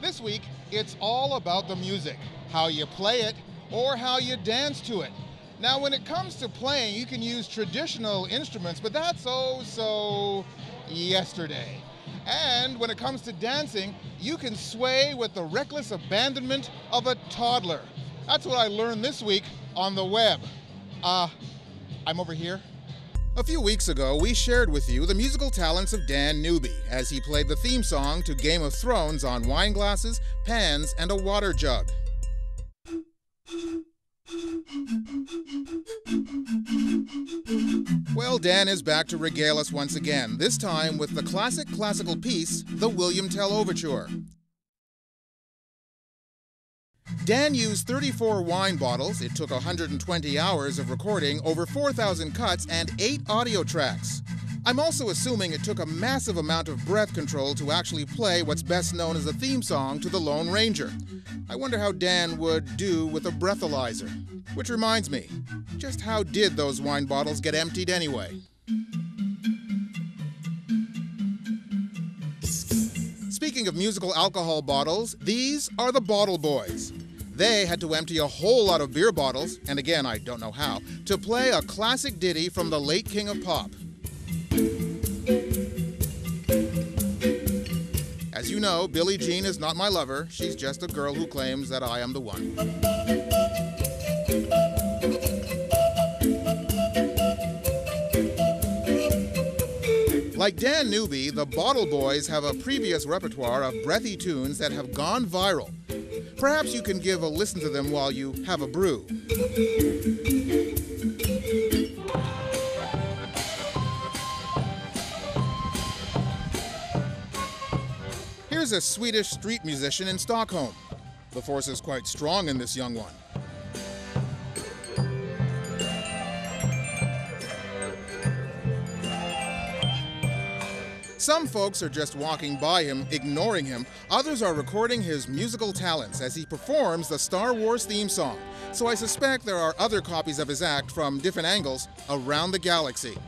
This week, it's all about the music, how you play it or how you dance to it. Now, when it comes to playing, you can use traditional instruments, but that's so yesterday. And when it comes to dancing, you can sway with the reckless abandonment of a toddler. That's what I learned this week on the web. I'm over here. A few weeks ago, we shared with you the musical talents of Dan Newbie as he played the theme song to Game of Thrones on wine glasses, pans, and a water jug. Well, Dan is back to regale us once again, this time with the classical piece, the William Tell Overture. Dan used 34 wine bottles, it took 120 hours of recording, over 4,000 cuts, and 8 audio tracks. I'm also assuming it took a massive amount of breath control to actually play what's best known as a theme song to the Lone Ranger. I wonder how Dan would do with a breathalyzer. Which reminds me, just how did those wine bottles get emptied anyway? Speaking of musical alcohol bottles, these are the Bottle Boys. They had to empty a whole lot of beer bottles, and again, I don't know how, to play a classic ditty from the late King of Pop. As you know, Billie Jean is not my lover. She's just a girl who claims that I am the one. Like Dan Newbie, the Bottle Boys have a previous repertoire of breathy tunes that have gone viral. Perhaps you can give a listen to them while you have a brew. Here's a Swedish street musician in Stockholm. The force is quite strong in this young one. Some folks are just walking by him, ignoring him. Others are recording his musical talents as he performs the Star Wars theme song. So I suspect there are other copies of his act from different angles around the galaxy.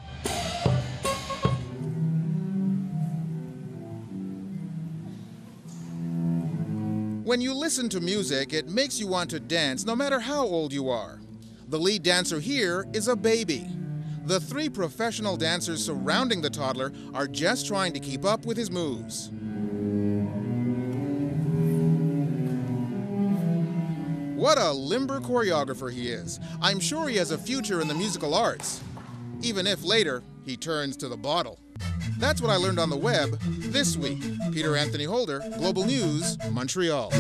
When you listen to music, it makes you want to dance no matter how old you are. The lead dancer here is a baby. The 3 professional dancers surrounding the toddler are just trying to keep up with his moves. What a limber choreographer he is. I'm sure he has a future in the musical arts, even if later he turns to the bottle. That's what I learned on the web this week. Peter Anthony Holder, Global News, Montreal.